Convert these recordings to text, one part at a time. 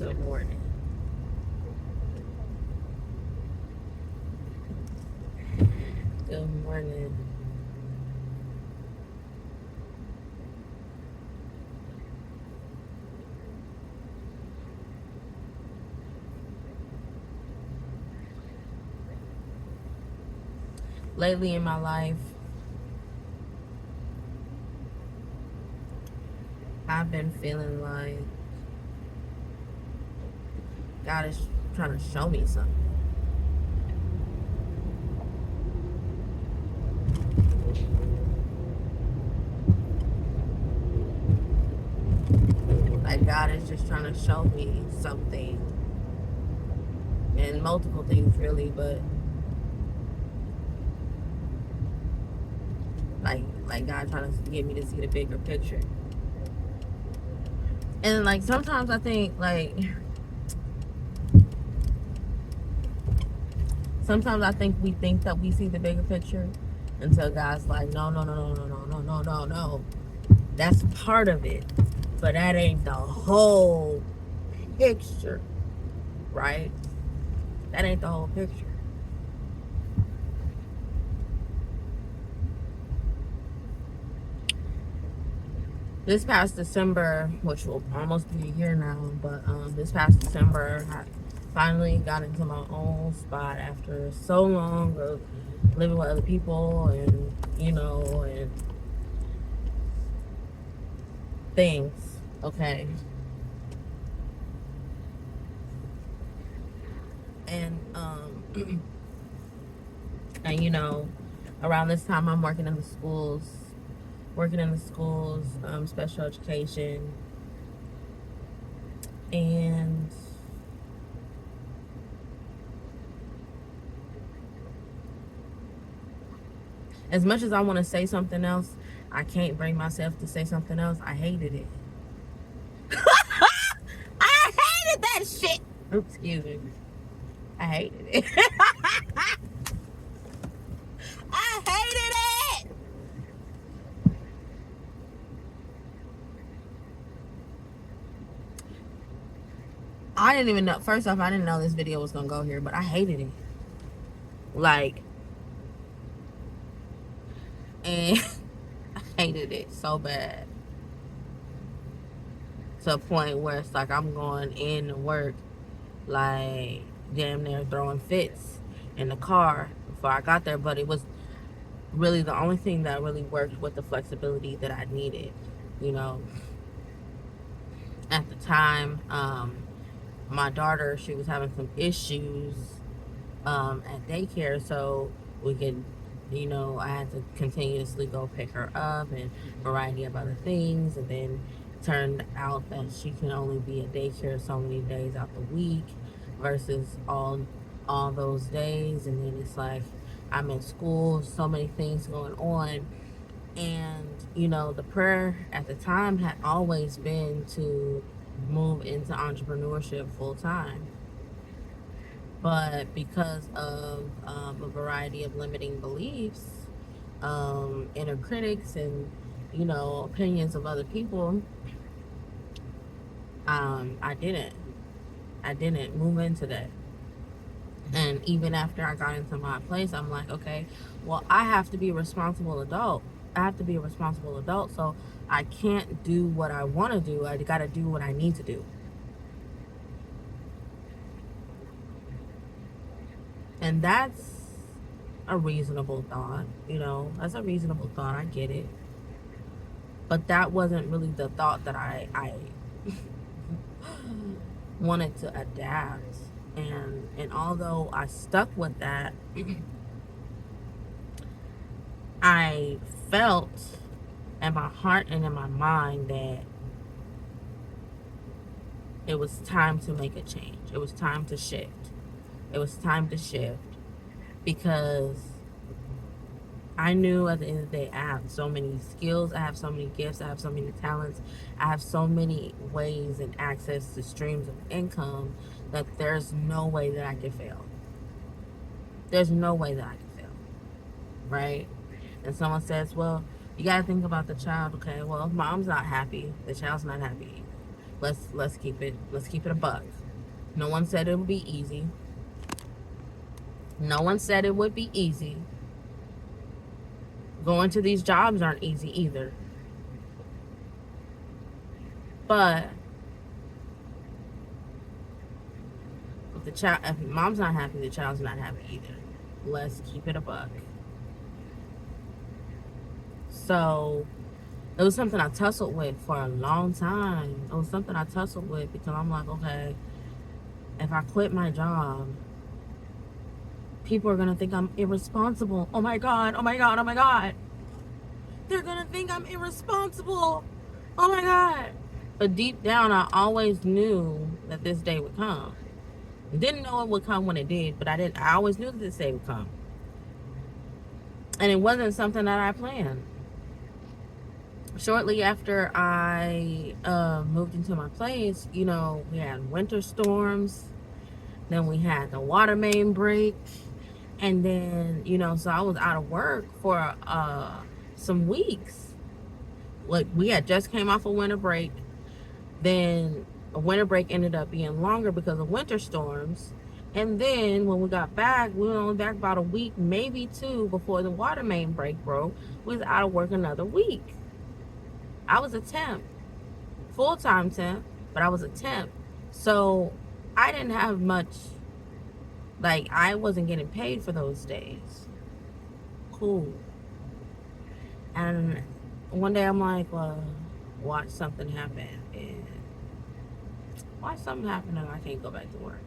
Good morning. Good morning. Lately in my life, I've been feeling like God is trying to show me something. Like God is just trying to show me something. And multiple things really, but like God trying to get me to see the bigger picture. And like sometimes I think we think that we see the bigger picture until God's like, no, no, no, no, no, no, no, no, no, no. That's part of it. But that ain't the whole picture, right? That ain't the whole picture. This past December, which will almost be a year now, but this past December, I finally got into my own spot after so long of living with other people and, and things, okay? And, and around this time, I'm working in the schools, special education, and as much as I want to say something else, I can't bring myself to say something else. I hated it. I hated that shit. Oops, excuse me. I hated it. I hated it. I didn't even know. First off, I didn't know this video was gonna go here, but I hated it. Like, and I hated it so bad to a point where it's like I'm going in to work, like damn near throwing fits in the car before I got there. But it was really the only thing that really worked with the flexibility that I needed. At the time, my daughter, she was having some issues at daycare, so we could, I had to continuously go pick her up and a variety of other things. And then it turned out that she can only be at daycare so many days out the week versus all those days. And then it's like I'm in school, so many things going on. And, the prayer at the time had always been to move into entrepreneurship full time. But because of a variety of limiting beliefs, inner critics, and, opinions of other people, I didn't move into that. And even after I got into my place, I'm like, okay, well, I have to be a responsible adult. So I can't do what I want to do. I got to do what I need to do. And that's a reasonable thought. That's a reasonable thought. I get it. But that wasn't really the thought that I wanted to adapt. And although I stuck with that, I felt in my heart and in my mind that it was time to make a change. It was time to shift. Because I knew at the end of the day, I have so many skills, I have so many gifts, I have so many talents, I have so many ways and access to streams of income that there's no way that I could fail. Right? And someone says, well, you got to think about the child. Okay, well, if mom's not happy, the child's not happy. Let's keep it a buck. No one said it would be easy. No one said it would be easy. Going to these jobs aren't easy either. But if mom's not happy, the child's not happy either. Let's keep it a buck. So it was something I tussled with for a long time. It was something I tussled with because I'm like, okay, if I quit my job, people are gonna think I'm irresponsible. Oh my God, oh my God, oh my God. They're gonna think I'm irresponsible. Oh my God. But deep down, I always knew that this day would come. Didn't know it would come when it did, but I always knew that this day would come. And it wasn't something that I planned. Shortly after I moved into my place, you know, we had winter storms. Then we had the water main break. And then, you know, so I was out of work for some weeks. Like, we had just came off a winter break. Then a winter break ended up being longer because of winter storms. And then when we got back, we were only back about a week, maybe two, before the water main break broke. We was out of work another week. I was a temp, full-time temp, but I was a temp. So I didn't have much, like, I wasn't getting paid for those days. Cool. And one day I'm like, well, watch something happen. And watch something happen and I can't go back to work.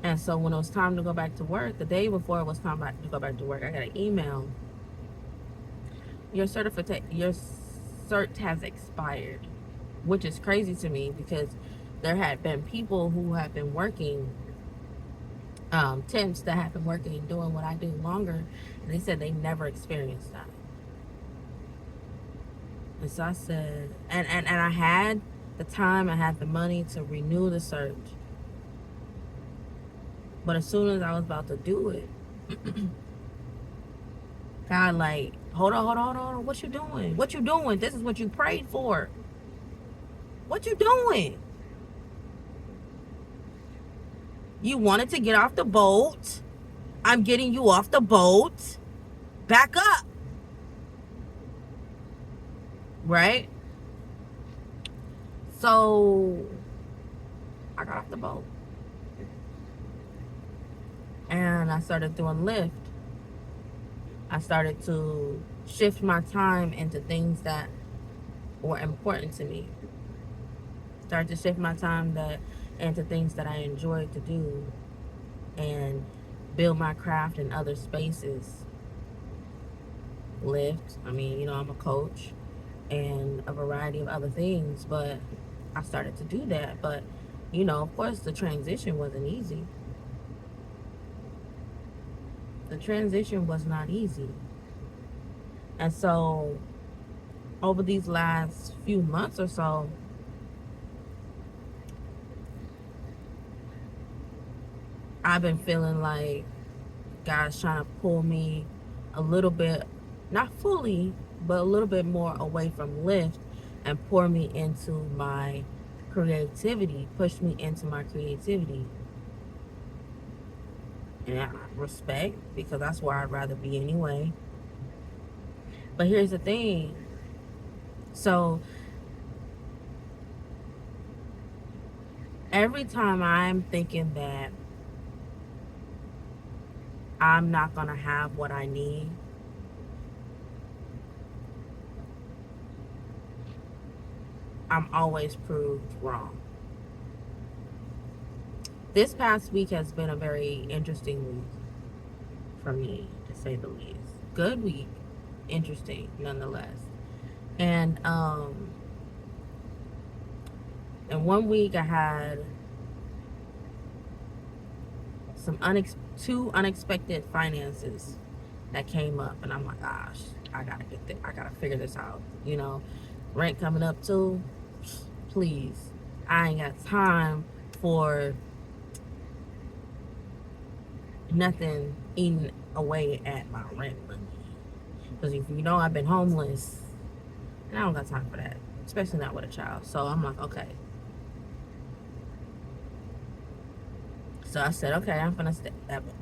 And so when it was time to go back to work, the day before it was time to go back to work, I got an email. Your cert has expired, which is crazy to me because there had been people who have been working, temps that have been working and doing what I do longer, and they said they never experienced that. And so I said, and I had the time, I had the money to renew the cert. But as soon as I was about to do it, God, like, hold on. What you doing? What you doing? This is what you prayed for. What you doing? You wanted to get off the boat. I'm getting you off the boat. Back up. Right? So I got off the boat. And I started doing Lyft. I started to shift my time into things that were important to me. Started to shift my time into things that I enjoyed to do and build my craft in other spaces. Lyft, I mean, you know, I'm a coach and a variety of other things, but I started to do that. But, you know, of course, the transition wasn't easy. The transition was not easy. And so over these last few months or so, I've been feeling like God's trying to pull me a little bit, not fully, but a little bit more away from Lyft and pour me into my creativity, push me into my creativity. And I respect, because that's where I'd rather be anyway. But here's the thing. So every time I'm thinking that I'm not going to have what I need, I'm always proved wrong. This past week has been a very interesting week for me, to say the least. Good week, interesting nonetheless. And in 1 week I had two unexpected finances that came up, and I'm like, gosh, I gotta figure this out. You know, rent coming up too. Please, I ain't got time for nothing eating away at my rent money. Because if you know, I've been homeless And I don't got time for that, especially not with a child. So I'm like, okay. So I said, okay, I'm gonna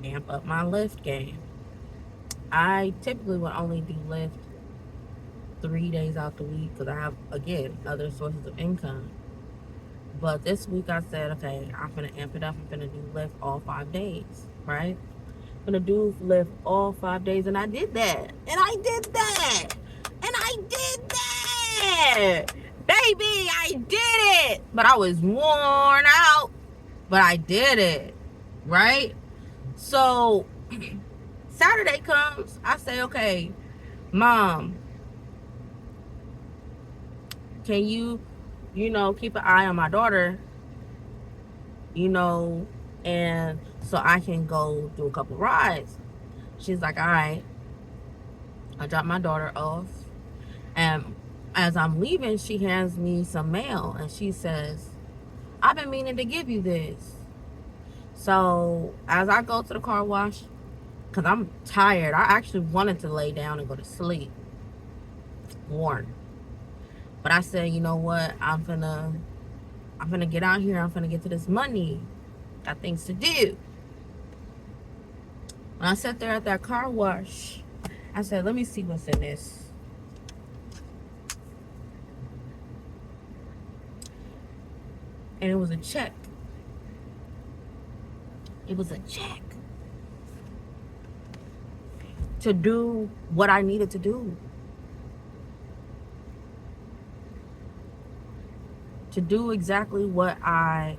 amp up my lift game. I typically would only do lift 3 days out the week because I have, again, other sources of income. But this week I said, okay, I'm gonna amp it up. I'm gonna do lift all 5 days, right? I'm gonna do lift all 5 days, and I did that, and I did that, and I did that, baby, I did it. But I was worn out, but I did it, right? So Saturday comes, I say, okay, Mom, can you keep an eye on my daughter, and so I can go do a couple rides. She's like, all right. I drop my daughter off, and as I'm leaving, she hands me some mail, and she says, I've been meaning to give you this. So as I go to the car wash, because I'm tired, I actually wanted to lay down and go to sleep, worn. But I said, you know what, I'm gonna get out here, I'm gonna get to this money, got things to do. When I sat there at that car wash, I said, let me see what's in this. And it was a check. It was a check to do what I needed to do. To do exactly what I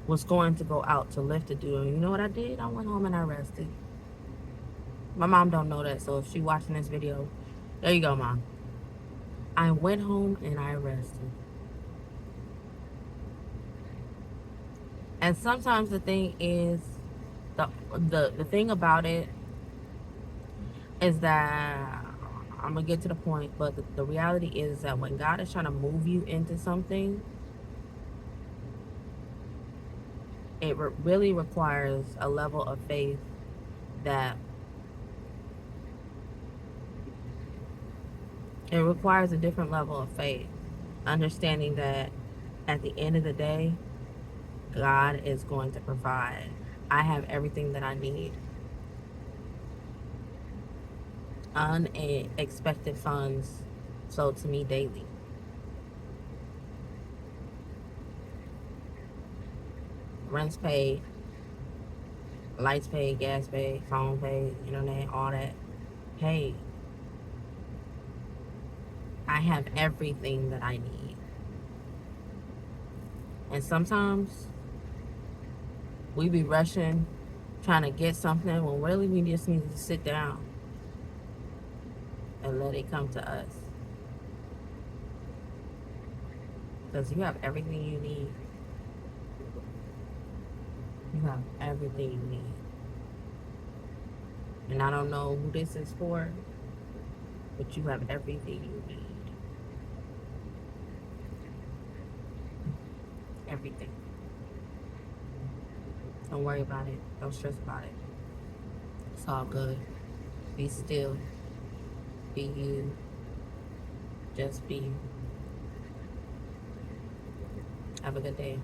was going to go out to lift to do. And you know what I did? I went home and I rested. My mom don't know that, so if she watching this video, there you go, Mom. I went home and I rested. And sometimes the thing is, the thing about it is that, I'm gonna get to the point, but the reality is that when God is trying to move you into something, it really requires a level of faith that it requires a different level of faith, understanding that at the end of the day, God is going to provide. I have everything that I need. Unexpected funds flow to me daily. Rent's paid, lights paid, gas paid, phone paid, internet, all that paid. I have everything that I need. And sometimes we be rushing, trying to get something when really we just need to sit down and let it come to us. Because you have everything you need. You have everything you need. And I don't know who this is for, but you have everything you need. Everything. Don't worry about it. Don't stress about it. It's all good. Be still. Be you. Just be you. Have a good day.